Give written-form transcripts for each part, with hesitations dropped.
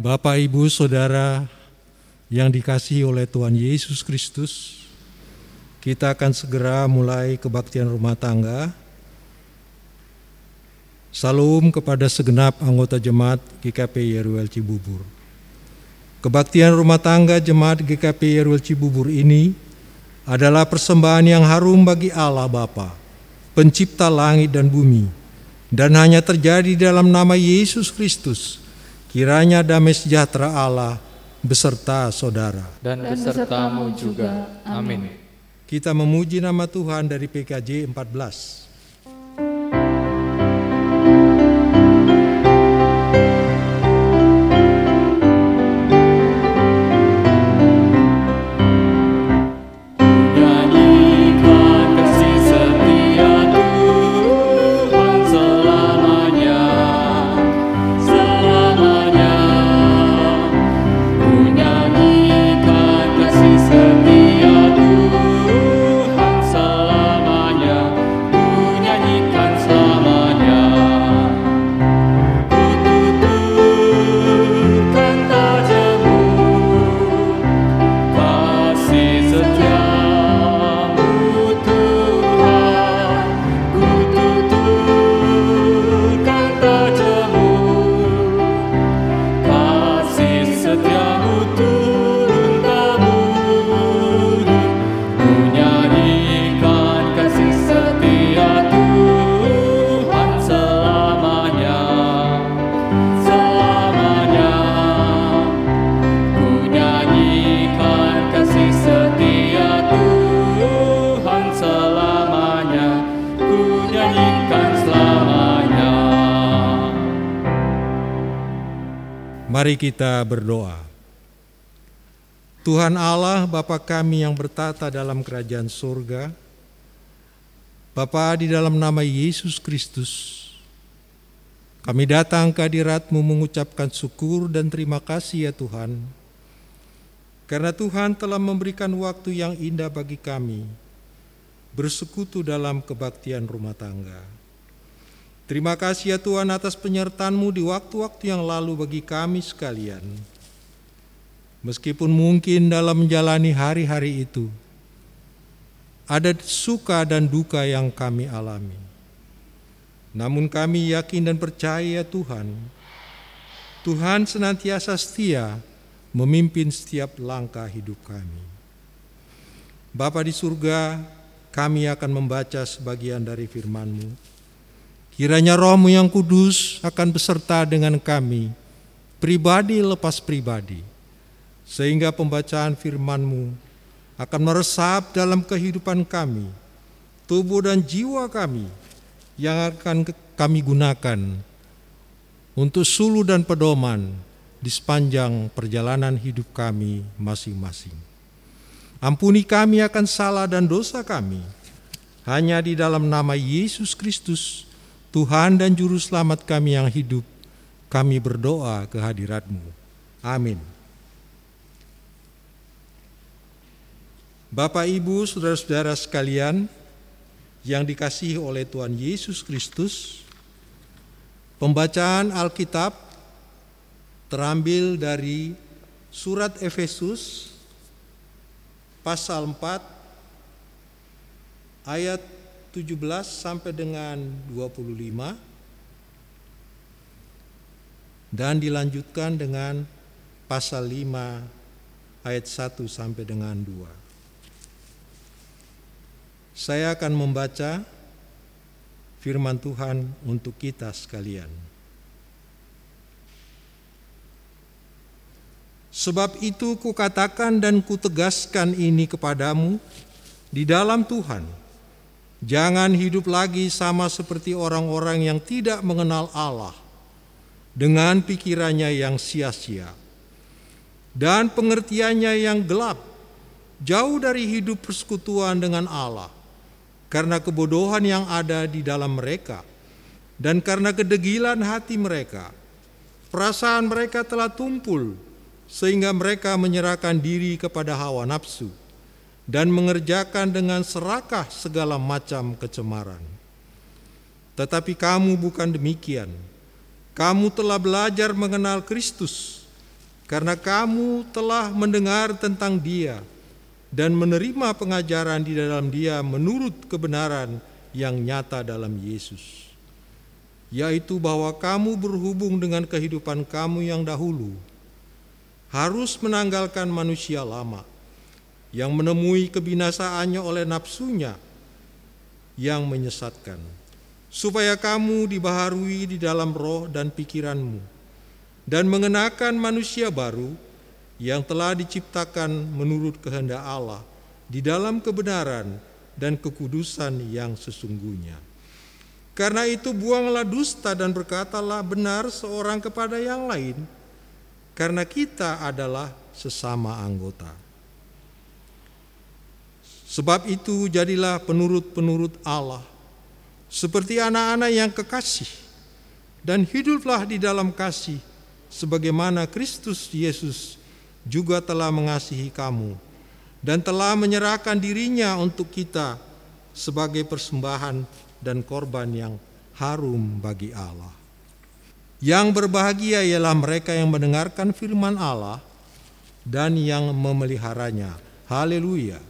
Bapak, Ibu, Saudara yang dikasihi oleh Tuhan Yesus Kristus, kita akan segera mulai kebaktian rumah tangga. Salam kepada segenap anggota jemaat GKP YRWL Cibubur. Kebaktian rumah tangga jemaat GKP YRWL Cibubur ini adalah persembahan yang harum bagi Allah Bapa, pencipta langit dan bumi, dan hanya terjadi dalam nama Yesus Kristus. Kiranya damai sejahtera Allah beserta saudara dan besertamu juga. Amin. Kita memuji nama Tuhan dari PKJ 14. Mari kita berdoa. Tuhan Allah, Bapa kami yang bertata dalam kerajaan surga, Bapa, di dalam nama Yesus Kristus, kami datang ke hadirat-Mu mengucapkan syukur dan terima kasih ya Tuhan, karena Tuhan telah memberikan waktu yang indah bagi kami bersekutu dalam kebaktian rumah tangga. Terima kasih ya Tuhan atas penyertaan-Mu di waktu-waktu yang lalu bagi kami sekalian. Meskipun mungkin dalam menjalani hari-hari itu, ada suka dan duka yang kami alami. Namun kami yakin dan percaya Tuhan, Tuhan senantiasa setia memimpin setiap langkah hidup kami. Bapa di surga, kami akan membaca sebagian dari firman-Mu. Kiranya Roh-Mu yang kudus akan beserta dengan kami, pribadi lepas pribadi, sehingga pembacaan firman-Mu akan meresap dalam kehidupan kami, tubuh dan jiwa kami, yang akan kami gunakan untuk suluh dan pedoman di sepanjang perjalanan hidup kami masing-masing. Ampuni kami akan salah dan dosa kami, hanya di dalam nama Yesus Kristus, Tuhan dan Juru Selamat kami yang hidup, kami berdoa ke hadirat-Mu. Amin. Bapak, Ibu, saudara-saudara sekalian yang dikasihi oleh Tuhan Yesus Kristus, pembacaan Alkitab terambil dari surat Efesus pasal 4 ayat 17 sampai dengan 25 dan dilanjutkan dengan pasal 5 ayat 1 sampai dengan 2. Saya akan membaca firman Tuhan untuk kita sekalian. Sebab itu kukatakan dan kutegaskan ini kepadamu di dalam Tuhan, jangan hidup lagi sama seperti orang-orang yang tidak mengenal Allah dengan pikirannya yang sia-sia dan pengertiannya yang gelap, jauh dari hidup persekutuan dengan Allah, karena kebodohan yang ada di dalam mereka dan karena kedegilan hati mereka. Perasaan mereka telah tumpul sehingga mereka menyerahkan diri kepada hawa nafsu dan mengerjakan dengan serakah segala macam kecemaran. Tetapi kamu bukan demikian. Kamu telah belajar mengenal Kristus karena kamu telah mendengar tentang Dia dan menerima pengajaran di dalam Dia menurut kebenaran yang nyata dalam Yesus, yaitu bahwa kamu berhubung dengan kehidupan kamu yang dahulu harus menanggalkan manusia lama yang menemui kebinasaannya oleh nafsunya yang menyesatkan, supaya kamu dibaharui di dalam roh dan pikiranmu, dan mengenakan manusia baru yang telah diciptakan menurut kehendak Allah di dalam kebenaran dan kekudusan yang sesungguhnya. Karena itu buanglah dusta dan berkatalah benar seorang kepada yang lain, karena kita adalah sesama anggota. Sebab itu jadilah penurut-penurut Allah, seperti anak-anak yang kekasih, dan hiduplah di dalam kasih, sebagaimana Kristus Yesus juga telah mengasihi kamu, dan telah menyerahkan dirinya untuk kita sebagai persembahan dan korban yang harum bagi Allah. Yang berbahagia ialah mereka yang mendengarkan firman Allah dan yang memeliharanya. Haleluya.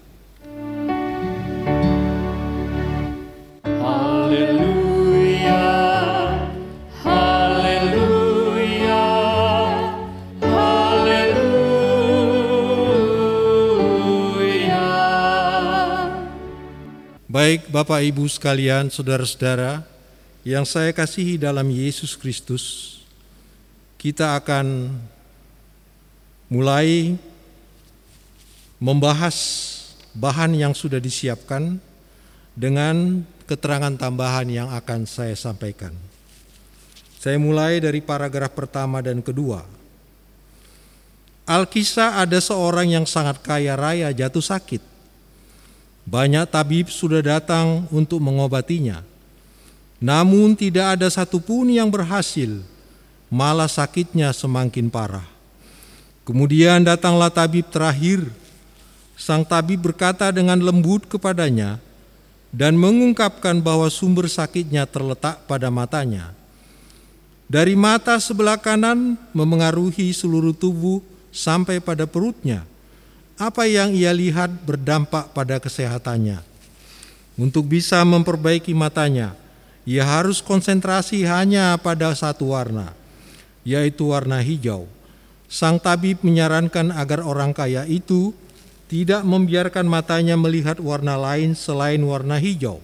Haleluya, haleluya, haleluya. Baik Bapak Ibu sekalian, saudara-saudara yang saya kasihi dalam Yesus Kristus, kita akan mulai membahas bahan yang sudah disiapkan dengan keterangan tambahan yang akan saya sampaikan. Saya mulai dari paragraf pertama dan kedua. Alkisah ada seorang yang sangat kaya raya jatuh sakit. Banyak tabib sudah datang untuk mengobatinya. Namun tidak ada satupun yang berhasil, malah sakitnya semakin parah. Kemudian datanglah tabib terakhir. Sang tabib berkata dengan lembut kepadanya, dan mengungkapkan bahwa sumber sakitnya terletak pada matanya. Dari mata sebelah kanan memengaruhi seluruh tubuh sampai pada perutnya. Apa yang ia lihat berdampak pada kesehatannya. Untuk bisa memperbaiki matanya, ia harus konsentrasi hanya pada satu warna, yaitu warna hijau. Sang tabib menyarankan agar orang kaya itu tidak membiarkan matanya melihat warna lain selain warna hijau.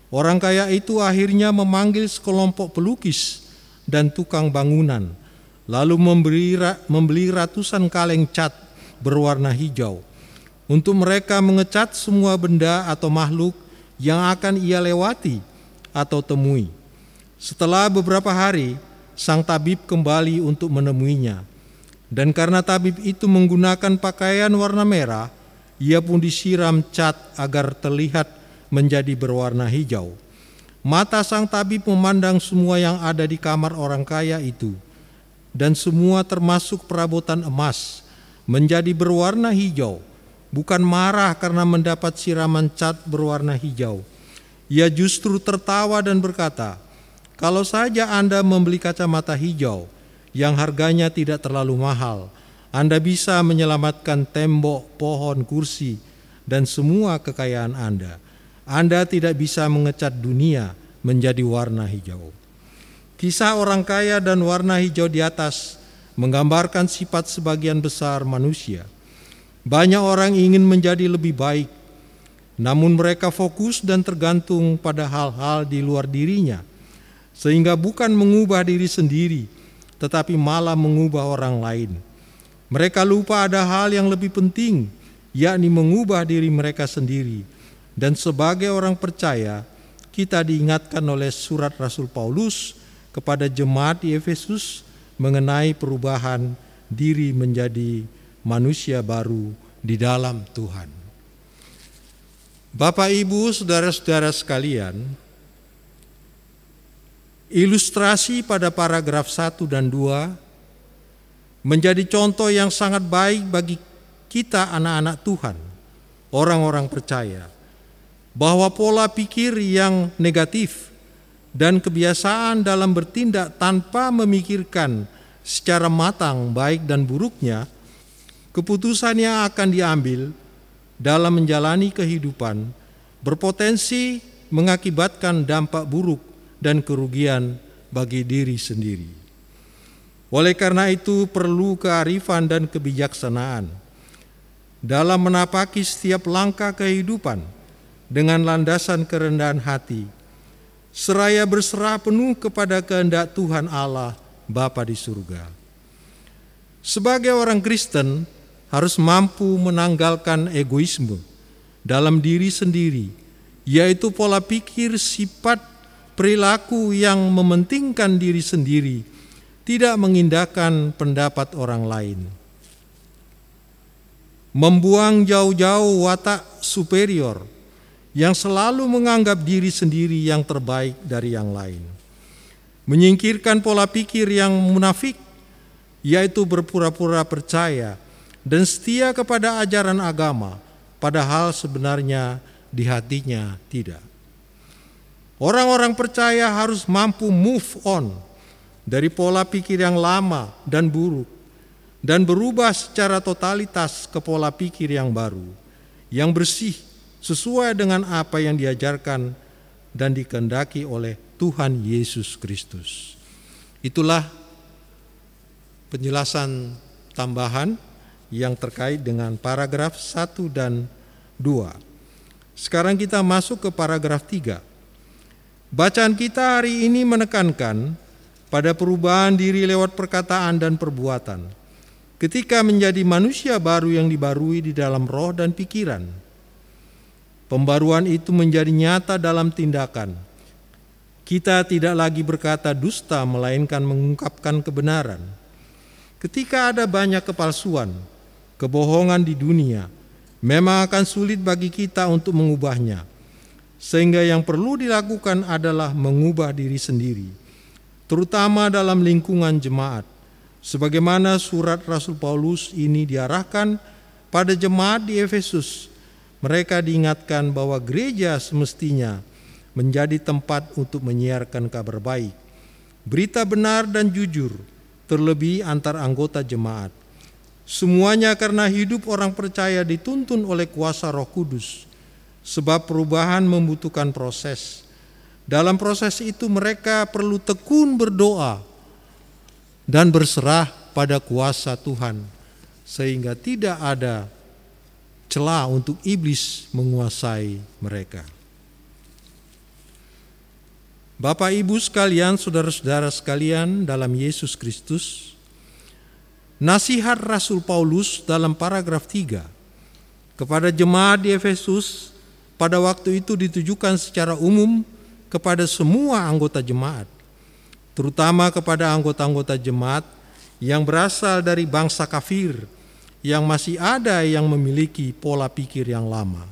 Orang kaya itu akhirnya memanggil sekelompok pelukis dan tukang bangunan, lalu membeli ratusan kaleng cat berwarna hijau untuk mereka mengecat semua benda atau makhluk yang akan ia lewati atau temui. Setelah beberapa hari, sang tabib kembali untuk menemuinya. Dan karena tabib itu menggunakan pakaian warna merah, ia pun disiram cat agar terlihat menjadi berwarna hijau. Mata sang tabib memandang semua yang ada di kamar orang kaya itu, dan semua termasuk perabotan emas menjadi berwarna hijau. Bukan marah karena mendapat siraman cat berwarna hijau. Ia justru tertawa dan berkata, "Kalau saja Anda membeli kacamata hijau yang harganya tidak terlalu mahal, Anda bisa menyelamatkan tembok, pohon, kursi, dan semua kekayaan Anda. Anda tidak bisa mengecat dunia menjadi warna hijau." Kisah orang kaya dan warna hijau di atas menggambarkan sifat sebagian besar manusia. Banyak orang ingin menjadi lebih baik, namun mereka fokus dan tergantung pada hal-hal di luar dirinya, sehingga bukan mengubah diri sendiri, tetapi malah mengubah orang lain. Mereka lupa ada hal yang lebih penting, yakni mengubah diri mereka sendiri. Dan sebagai orang percaya, kita diingatkan oleh surat Rasul Paulus kepada jemaat di Efesus mengenai perubahan diri menjadi manusia baru di dalam Tuhan. Bapak, Ibu, saudara-saudara sekalian, ilustrasi pada paragraf 1 dan 2 menjadi contoh yang sangat baik bagi kita anak-anak Tuhan, orang-orang percaya, bahwa pola pikir yang negatif dan kebiasaan dalam bertindak tanpa memikirkan secara matang baik dan buruknya, keputusan yang akan diambil dalam menjalani kehidupan berpotensi mengakibatkan dampak buruk dan kerugian bagi diri sendiri. Oleh karena itu perlu kearifan dan kebijaksanaan dalam menapaki setiap langkah kehidupan dengan landasan kerendahan hati, seraya berserah penuh kepada kehendak Tuhan Allah Bapa di surga. Sebagai orang Kristen harus mampu menanggalkan egoisme dalam diri sendiri, yaitu pola pikir, sifat, perilaku yang mementingkan diri sendiri, tidak mengindahkan pendapat orang lain. Membuang jauh-jauh watak superior yang selalu menganggap diri sendiri yang terbaik dari yang lain. Menyingkirkan pola pikir yang munafik, yaitu berpura-pura percaya dan setia kepada ajaran agama, padahal sebenarnya di hatinya tidak. Orang-orang percaya harus mampu move on dari pola pikir yang lama dan buruk dan berubah secara totalitas ke pola pikir yang baru, yang bersih, sesuai dengan apa yang diajarkan dan dikehendaki oleh Tuhan Yesus Kristus. Itulah penjelasan tambahan yang terkait dengan paragraf 1 dan 2. Sekarang kita masuk ke paragraf 3. Bacaan kita hari ini menekankan pada perubahan diri lewat perkataan dan perbuatan, ketika menjadi manusia baru yang dibarui di dalam roh dan pikiran. Pembaruan itu menjadi nyata dalam tindakan. Kita tidak lagi berkata dusta, melainkan mengungkapkan kebenaran. Ketika ada banyak kepalsuan, kebohongan di dunia, memang akan sulit bagi kita untuk mengubahnya. Sehingga yang perlu dilakukan adalah mengubah diri sendiri, terutama dalam lingkungan jemaat. Sebagaimana surat Rasul Paulus ini diarahkan pada jemaat di Efesus, mereka diingatkan bahwa gereja semestinya menjadi tempat untuk menyiarkan kabar baik, berita benar dan jujur, terlebih antar anggota jemaat. Semuanya karena hidup orang percaya dituntun oleh kuasa Roh Kudus, sebab perubahan membutuhkan proses. Dalam proses itu mereka perlu tekun berdoa dan berserah pada kuasa Tuhan, sehingga tidak ada celah untuk iblis menguasai mereka. Bapak Ibu sekalian, saudara-saudara sekalian dalam Yesus Kristus, nasihat Rasul Paulus dalam paragraf 3 kepada jemaat di Efesus pada waktu itu ditujukan secara umum kepada semua anggota jemaat, terutama kepada anggota-anggota jemaat yang berasal dari bangsa kafir, yang masih ada yang memiliki pola pikir yang lama,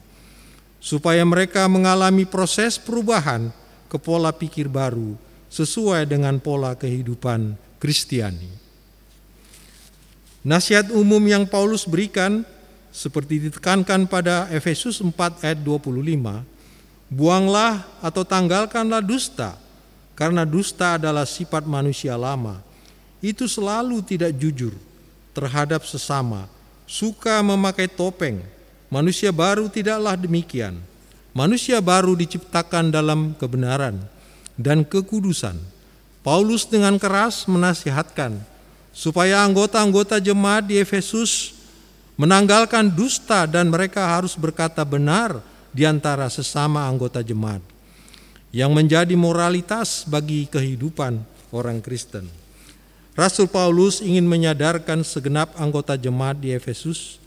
supaya mereka mengalami proses perubahan ke pola pikir baru sesuai dengan pola kehidupan Kristiani. Nasihat umum yang Paulus berikan seperti ditekankan pada Efesus 4 ayat 25, buanglah atau tanggalkanlah dusta, karena dusta adalah sifat manusia lama. Itu selalu tidak jujur terhadap sesama, suka memakai topeng. Manusia baru tidaklah demikian. Manusia baru diciptakan dalam kebenaran dan kekudusan. Paulus dengan keras menasihatkan supaya anggota-anggota jemaat di Efesus menanggalkan dusta dan mereka harus berkata benar di antara sesama anggota jemaat, yang menjadi moralitas bagi kehidupan orang Kristen. Rasul Paulus ingin menyadarkan segenap anggota jemaat di Efesus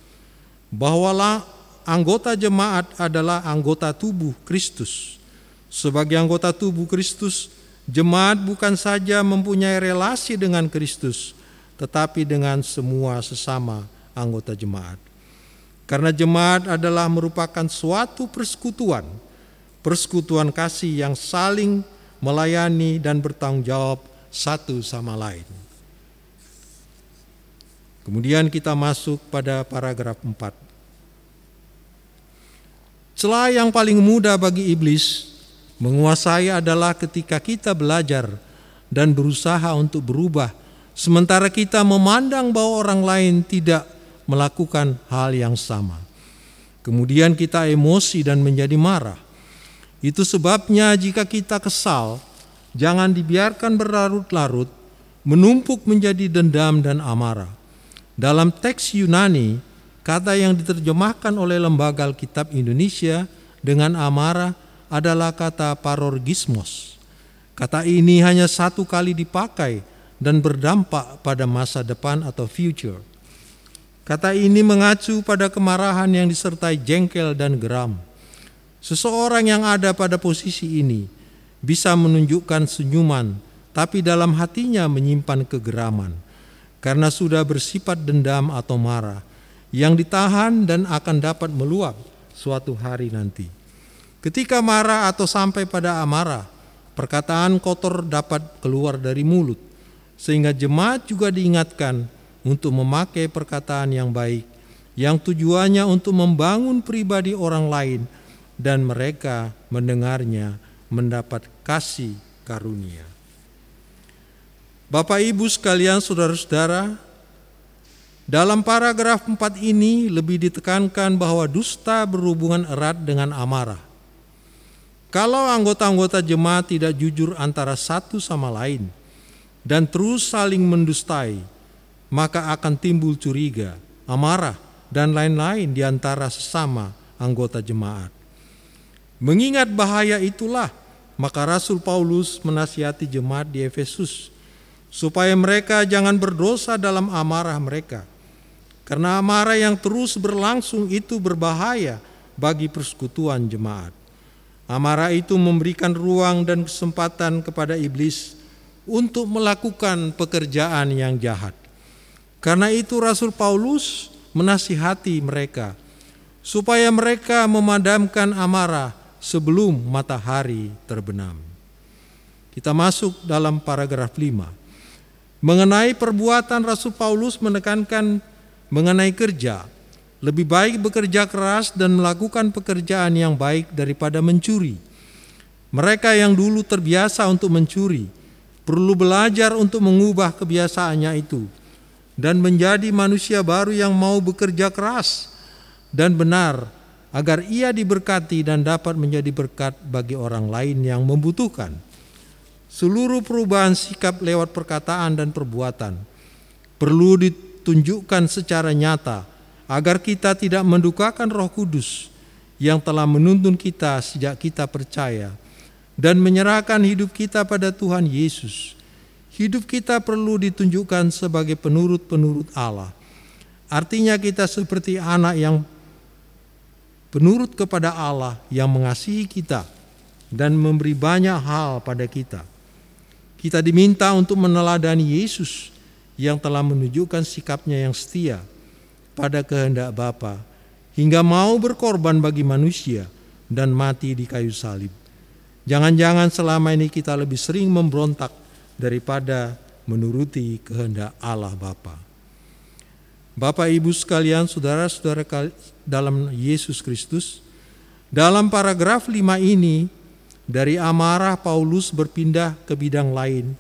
bahwa anggota jemaat adalah anggota tubuh Kristus. Sebagai anggota tubuh Kristus, jemaat bukan saja mempunyai relasi dengan Kristus, tetapi dengan semua sesama anggota jemaat. Karena jemaat adalah merupakan suatu persekutuan kasih yang saling melayani dan bertanggung jawab satu sama lain. Kemudian kita masuk pada paragraf 4. Celah yang paling mudah bagi iblis menguasai adalah ketika kita belajar dan berusaha untuk berubah sementara kita memandang bahwa orang lain tidak melakukan hal yang sama. Kemudian kita emosi dan menjadi marah. Itu sebabnya jika kita kesal, jangan dibiarkan berlarut-larut, menumpuk menjadi dendam dan amarah. Dalam teks Yunani, kata yang diterjemahkan oleh Lembaga Alkitab Indonesia dengan amarah adalah kata parorgismos. Kata ini hanya satu kali dipakai dan berdampak pada masa depan atau future. Kata ini mengacu pada kemarahan yang disertai jengkel dan geram. Seseorang yang ada pada posisi ini bisa menunjukkan senyuman, tapi dalam hatinya menyimpan kegeraman, karena sudah bersifat dendam atau marah, yang ditahan dan akan dapat meluap suatu hari nanti. Ketika marah atau sampai pada amarah, perkataan kotor dapat keluar dari mulut, sehingga jemaat juga diingatkan untuk memakai perkataan yang baik, yang tujuannya untuk membangun pribadi orang lain dan mereka mendengarnya mendapat kasih karunia. Bapak Ibu sekalian, saudara-saudara, dalam paragraf 4 ini lebih ditekankan bahwa dusta berhubungan erat dengan amarah. Kalau anggota-anggota jemaat tidak jujur antara satu sama lain dan terus saling mendustai, maka akan timbul curiga, amarah, dan lain-lain di antara sesama anggota jemaat. Mengingat bahaya itulah, maka Rasul Paulus menasihati jemaat di Efesus supaya mereka jangan berdosa dalam amarah mereka. Karena amarah yang terus berlangsung itu berbahaya bagi persekutuan jemaat. Amarah itu memberikan ruang dan kesempatan kepada iblis untuk melakukan pekerjaan yang jahat. Karena itu Rasul Paulus menasihati mereka supaya mereka memadamkan amarah sebelum matahari terbenam. Kita masuk dalam paragraf 5. Mengenai perbuatan, Rasul Paulus menekankan mengenai kerja. Lebih baik bekerja keras dan melakukan pekerjaan yang baik daripada mencuri. Mereka yang dulu terbiasa untuk mencuri perlu belajar untuk mengubah kebiasaannya itu dan menjadi manusia baru yang mau bekerja keras dan benar agar ia diberkati dan dapat menjadi berkat bagi orang lain yang membutuhkan. Seluruh perubahan sikap lewat perkataan dan perbuatan perlu ditunjukkan secara nyata agar kita tidak mendukakan Roh Kudus yang telah menuntun kita sejak kita percaya dan menyerahkan hidup kita pada Tuhan Yesus. Hidup kita perlu ditunjukkan sebagai penurut-penurut Allah. Artinya kita seperti anak yang penurut kepada Allah yang mengasihi kita dan memberi banyak hal pada kita. Kita diminta untuk meneladani Yesus yang telah menunjukkan sikapnya yang setia pada kehendak Bapa hingga mau berkorban bagi manusia dan mati di kayu salib. Jangan-jangan selama ini kita lebih sering memberontak daripada menuruti kehendak Allah Bapa. Bapak Ibu sekalian, saudara-saudara dalam Yesus Kristus, dalam paragraf 5 ini dari amarah Paulus berpindah ke bidang lain,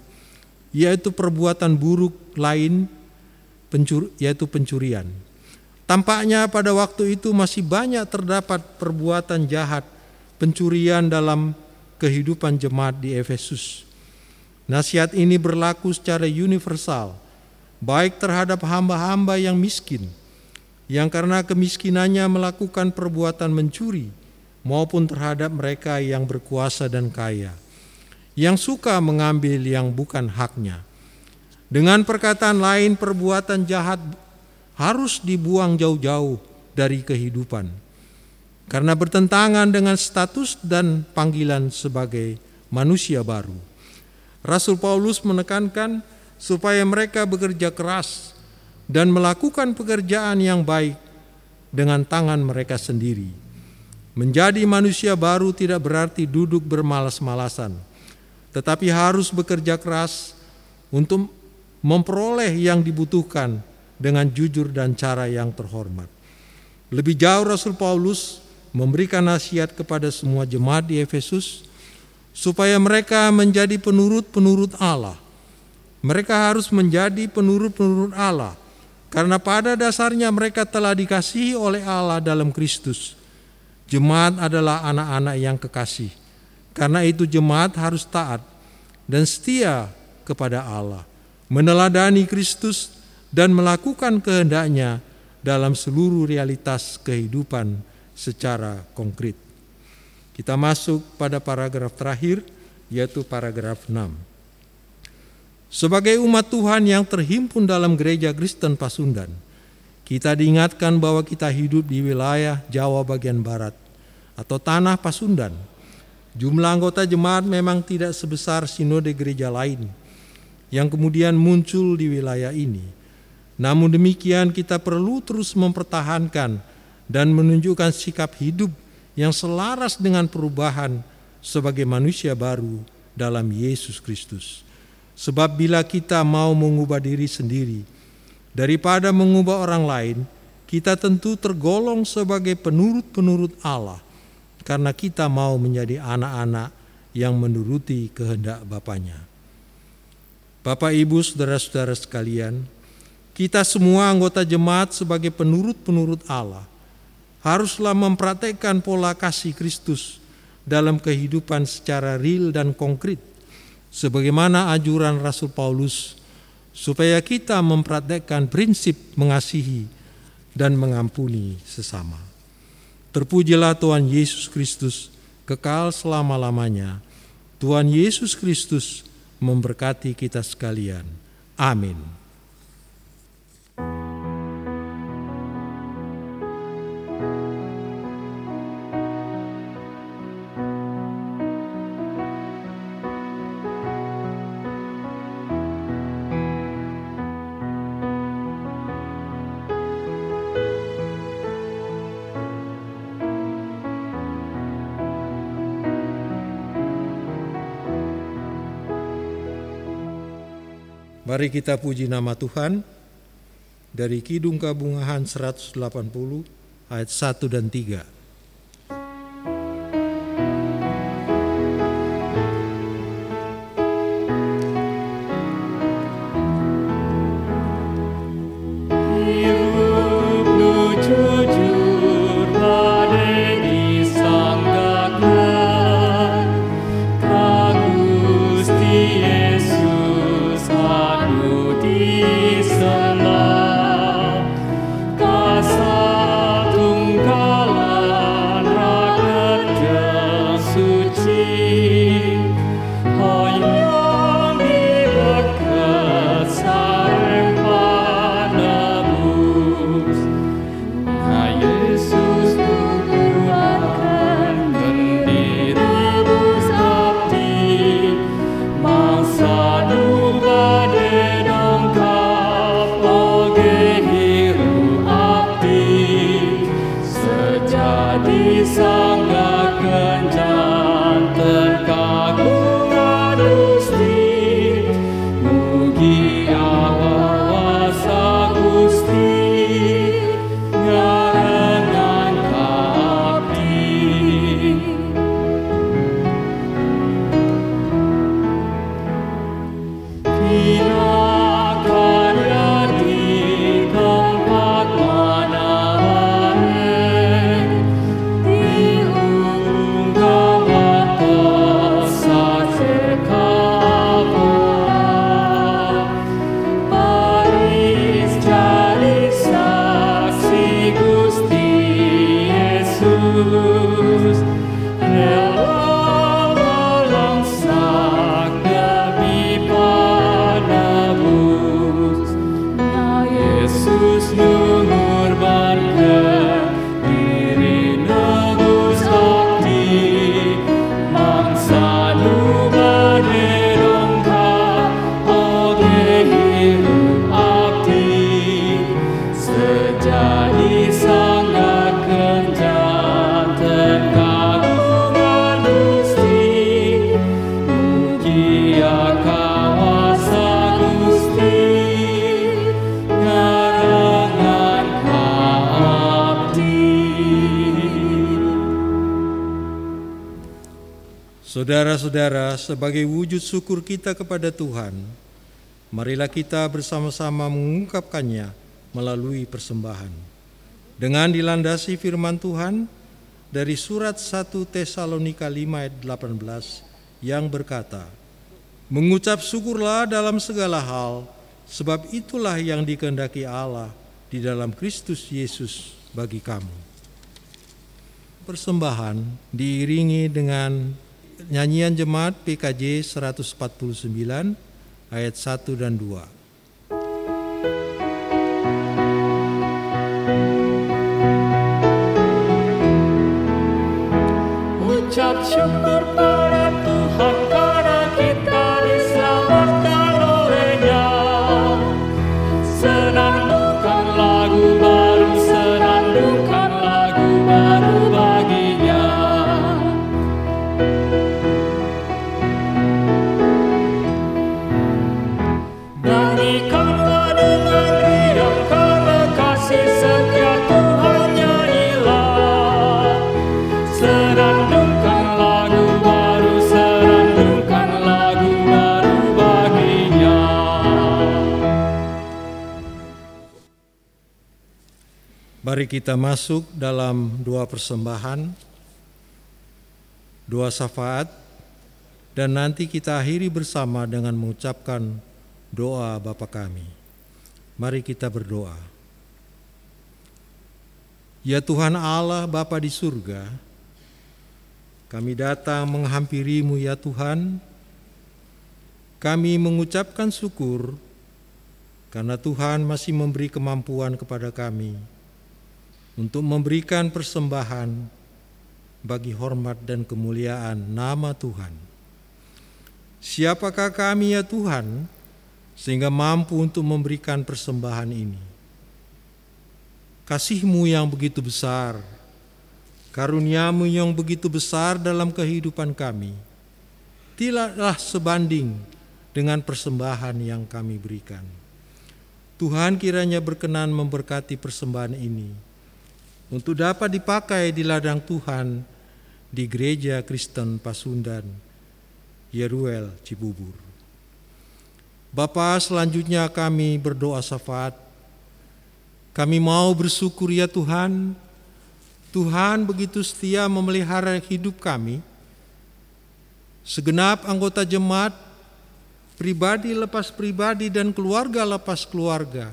yaitu perbuatan buruk lain, yaitu pencurian. Tampaknya pada waktu itu masih banyak terdapat perbuatan jahat pencurian dalam kehidupan jemaat di Efesus. Nasihat ini berlaku secara universal, baik terhadap hamba-hamba yang miskin, yang karena kemiskinannya melakukan perbuatan mencuri, maupun terhadap mereka yang berkuasa dan kaya, yang suka mengambil yang bukan haknya. Dengan perkataan lain, perbuatan jahat harus dibuang jauh-jauh dari kehidupan karena bertentangan dengan status dan panggilan sebagai manusia baru. Rasul Paulus menekankan supaya mereka bekerja keras dan melakukan pekerjaan yang baik dengan tangan mereka sendiri. Menjadi manusia baru tidak berarti duduk bermalas-malasan, tetapi harus bekerja keras untuk memperoleh yang dibutuhkan dengan jujur dan cara yang terhormat. Lebih jauh Rasul Paulus memberikan nasihat kepada semua jemaat di Efesus supaya mereka menjadi penurut-penurut Allah. Mereka harus menjadi penurut-penurut Allah, karena pada dasarnya mereka telah dikasihi oleh Allah dalam Kristus. Jemaat adalah anak-anak yang kekasih. Karena itu jemaat harus taat dan setia kepada Allah, meneladani Kristus dan melakukan kehendaknya dalam seluruh realitas kehidupan secara konkret. Kita masuk pada paragraf terakhir, yaitu paragraf 6. Sebagai umat Tuhan yang terhimpun dalam Gereja Kristen Pasundan, kita diingatkan bahwa kita hidup di wilayah Jawa bagian Barat atau tanah Pasundan. Jumlah anggota jemaat memang tidak sebesar sinode gereja lain yang kemudian muncul di wilayah ini. Namun demikian kita perlu terus mempertahankan dan menunjukkan sikap hidup yang selaras dengan perubahan sebagai manusia baru dalam Yesus Kristus. Sebab bila kita mau mengubah diri sendiri daripada mengubah orang lain, kita tentu tergolong sebagai penurut-penurut Allah, karena kita mau menjadi anak-anak yang menuruti kehendak Bapanya. Bapak, Ibu, saudara-saudara sekalian, kita semua anggota jemaat sebagai penurut-penurut Allah haruslah mempraktekkan pola kasih Kristus dalam kehidupan secara real dan konkret, sebagaimana ajuran Rasul Paulus, supaya kita mempraktekkan prinsip mengasihi dan mengampuni sesama. Terpujilah Tuhan Yesus Kristus, kekal selama-lamanya. Tuhan Yesus Kristus memberkati kita sekalian. Amin. Mari kita puji nama Tuhan dari Kidung Kabungahan 180 ayat 1 dan 3. Saudara-saudara, sebagai wujud syukur kita kepada Tuhan, Marilah kita bersama-sama mengungkapkannya melalui persembahan. Dengan dilandasi firman Tuhan dari surat 1 Tesalonika 5 ayat 18 yang berkata, "Mengucap syukurlah dalam segala hal, sebab itulah yang dikehendaki Allah di dalam Kristus Yesus bagi kamu." Persembahan diiringi dengan nyanyian jemaat PKJ 149 ayat 1 dan 2. Ucap syukur pada Tuhan karena kita diselamatkan oleh-Nya. Senandungkan lagu baru, senandungkan lagu baru bagi-Nya. Nyanyikanlah dengan riang karena kasih setia Tuhan, nyanyilah. Senandungkan lagu baru, senandungkan lagu baru bagi-Nya. Mari kita masuk dalam doa persembahan, doa syafaat, dan nanti kita akhiri bersama dengan mengucapkan doa Bapa kami. Mari kita berdoa. Ya Tuhan Allah Bapa di surga, kami datang menghampiri-Mu ya Tuhan. Kami mengucapkan syukur karena Tuhan masih memberi kemampuan kepada kami untuk memberikan persembahan bagi hormat dan kemuliaan nama Tuhan. Siapakah kami ya Tuhan sehingga mampu untuk memberikan persembahan ini? Kasih-Mu yang begitu besar, karunia-Mu yang begitu besar dalam kehidupan kami, tidaklah sebanding dengan persembahan yang kami berikan. Tuhan kiranya berkenan memberkati persembahan ini untuk dapat dipakai di ladang Tuhan di Gereja Kristen Pasundan, Yeruel, Cibubur. Bapa, selanjutnya kami berdoa syafaat. Kami mau bersyukur ya Tuhan. Tuhan begitu setia memelihara hidup kami. Segenap anggota jemaat, pribadi lepas pribadi dan keluarga lepas keluarga.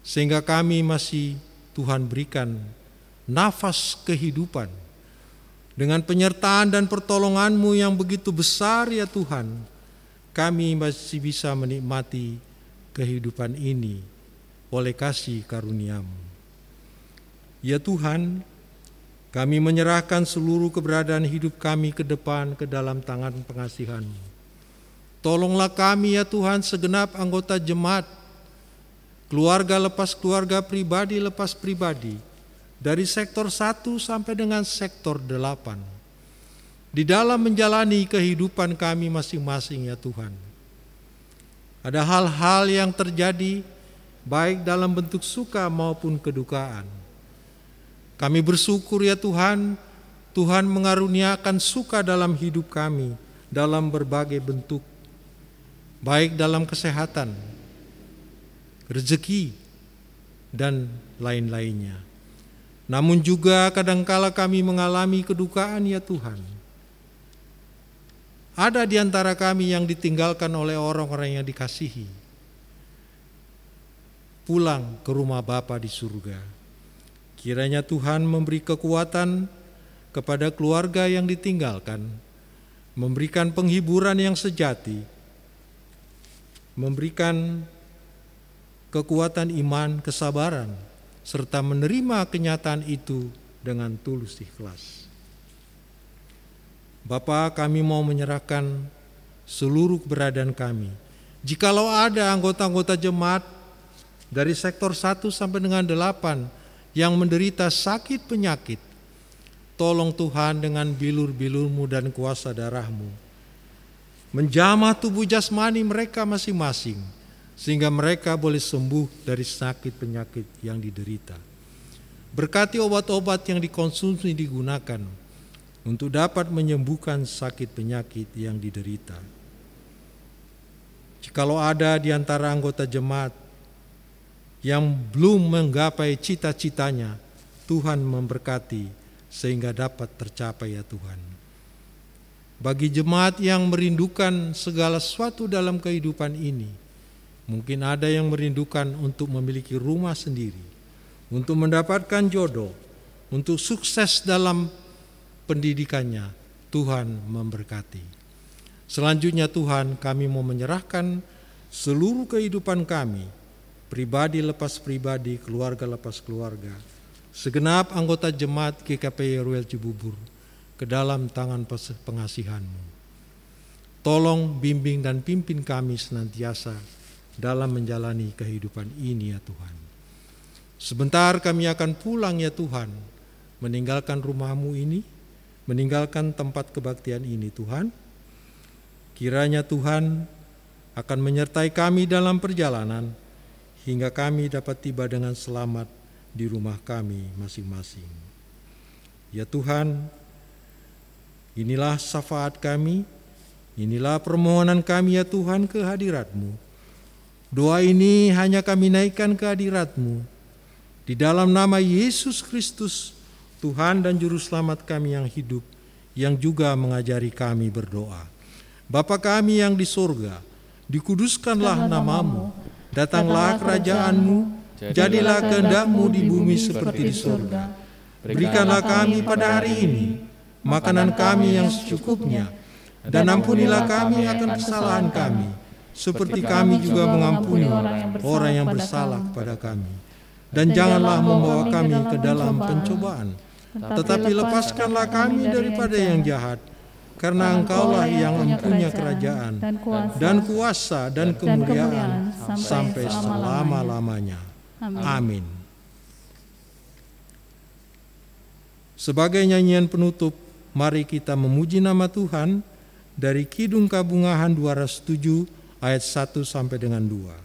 Sehingga kami masih Tuhan berikan nafas kehidupan. Dengan penyertaan dan pertolongan-Mu yang begitu besar ya Tuhan, kami masih bisa menikmati kehidupan ini oleh kasih karunia-Mu. Ya Tuhan, kami menyerahkan seluruh keberadaan hidup kami ke depan ke dalam tangan pengasihan-Mu. Tolonglah kami ya Tuhan, segenap anggota jemaat, keluarga lepas keluarga, pribadi lepas pribadi, dari sektor 1 sampai dengan sektor 8. Di dalam menjalani kehidupan kami masing-masing ya Tuhan. Ada hal-hal yang terjadi baik dalam bentuk suka maupun kedukaan. Kami bersyukur ya Tuhan, Tuhan mengaruniakan suka dalam hidup kami dalam berbagai bentuk, baik dalam kesehatan, rezeki, dan lain-lainnya. Namun juga kadangkala kami mengalami kedukaan ya Tuhan. Ada di antara kami yang ditinggalkan oleh orang-orang yang dikasihi, pulang ke rumah Bapa di surga. Kiranya Tuhan memberi kekuatan kepada keluarga yang ditinggalkan, memberikan penghiburan yang sejati, memberikan kekuatan iman, kesabaran, serta menerima kenyataan itu dengan tulus ikhlas. Bapa, kami mau menyerahkan seluruh keberadaan kami. Jikalau ada anggota-anggota jemaat dari sektor 1 sampai dengan 8 yang menderita sakit penyakit, tolong Tuhan dengan bilur-bilur-Mu dan kuasa darah-Mu, menjamah tubuh jasmani mereka masing-masing, sehingga mereka boleh sembuh dari sakit penyakit yang diderita. Berkati obat-obat yang dikonsumsi digunakan untuk dapat menyembuhkan sakit penyakit yang diderita. Jikalau ada di antara anggota jemaat yang belum menggapai cita-citanya, Tuhan memberkati sehingga dapat tercapai ya Tuhan. Bagi jemaat yang merindukan segala sesuatu dalam kehidupan ini, mungkin ada yang merindukan untuk memiliki rumah sendiri, untuk mendapatkan jodoh, untuk sukses dalam pendidikannya, Tuhan memberkati. Selanjutnya Tuhan, kami mau menyerahkan seluruh kehidupan kami, pribadi lepas pribadi, keluarga lepas keluarga, segenap anggota jemaat GKP Royal Cibubur ke dalam tangan pengasihan-Mu. Tolong bimbing dan pimpin kami senantiasa dalam menjalani kehidupan ini ya Tuhan. Sebentar kami akan pulang ya Tuhan, meninggalkan rumah-Mu ini, meninggalkan tempat kebaktian ini Tuhan. Kiranya Tuhan akan menyertai kami dalam perjalanan hingga kami dapat tiba dengan selamat di rumah kami masing-masing. Ya Tuhan, inilah syafaat kami, inilah permohonan kami ya Tuhan ke hadirat-Mu. Doa ini hanya kami naikkan ke hadirat-Mu. Di dalam nama Yesus Kristus, Tuhan dan Juru Selamat kami yang hidup, yang juga mengajari kami berdoa. Bapa kami yang di surga, dikuduskanlah nama-Mu, datanglah kerajaan-Mu, jadilah kehendak-Mu di bumi seperti di surga. Berikanlah kami pada hari ini makanan kami yang secukupnya, dan ampunilah kami akan kesalahan kami, seperti kami juga mengampuni orang yang bersalah kepada kami. Dan janganlah membawa kami ke dalam pencobaan, tetapi lepaskanlah kami daripada yang jahat, karena Engkaulah yang mempunyai kerajaan dan kuasa dan kemuliaan sampai selama-lamanya. Amin. Sebagai nyanyian penutup, mari kita memuji nama Tuhan dari Kidung Kabungahan 207 ayat 1 sampai dengan 2.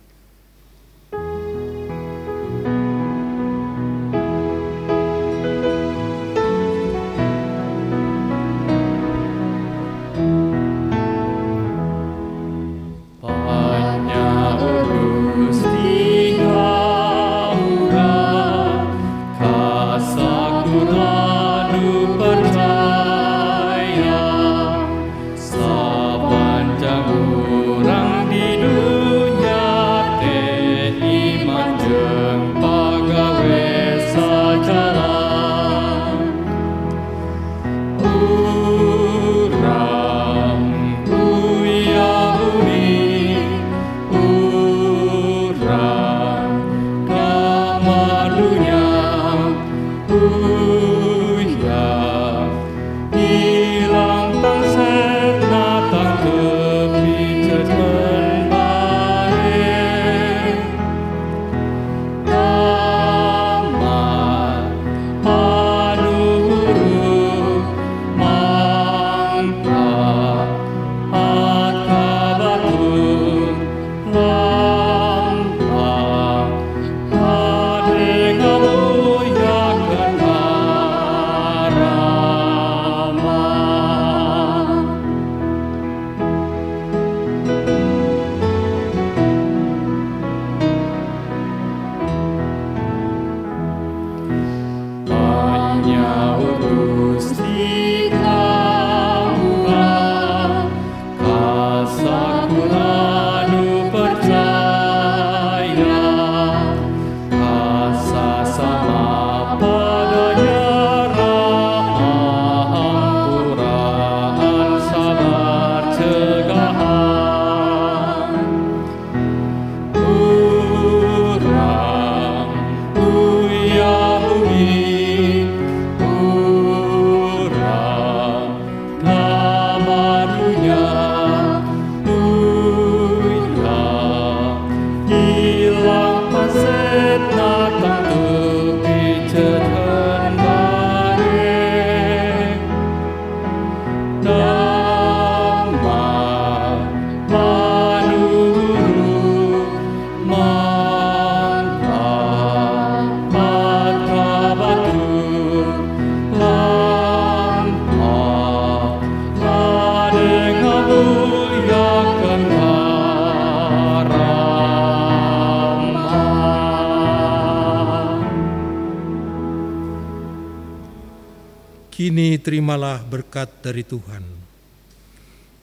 Kini terimalah berkat dari Tuhan.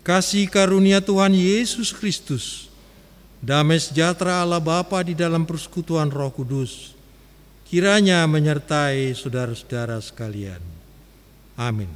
Kasih karunia Tuhan Yesus Kristus, damai sejahtera Allah Bapa di dalam persekutuan Roh Kudus, kiranya menyertai saudara-saudara sekalian. Amin.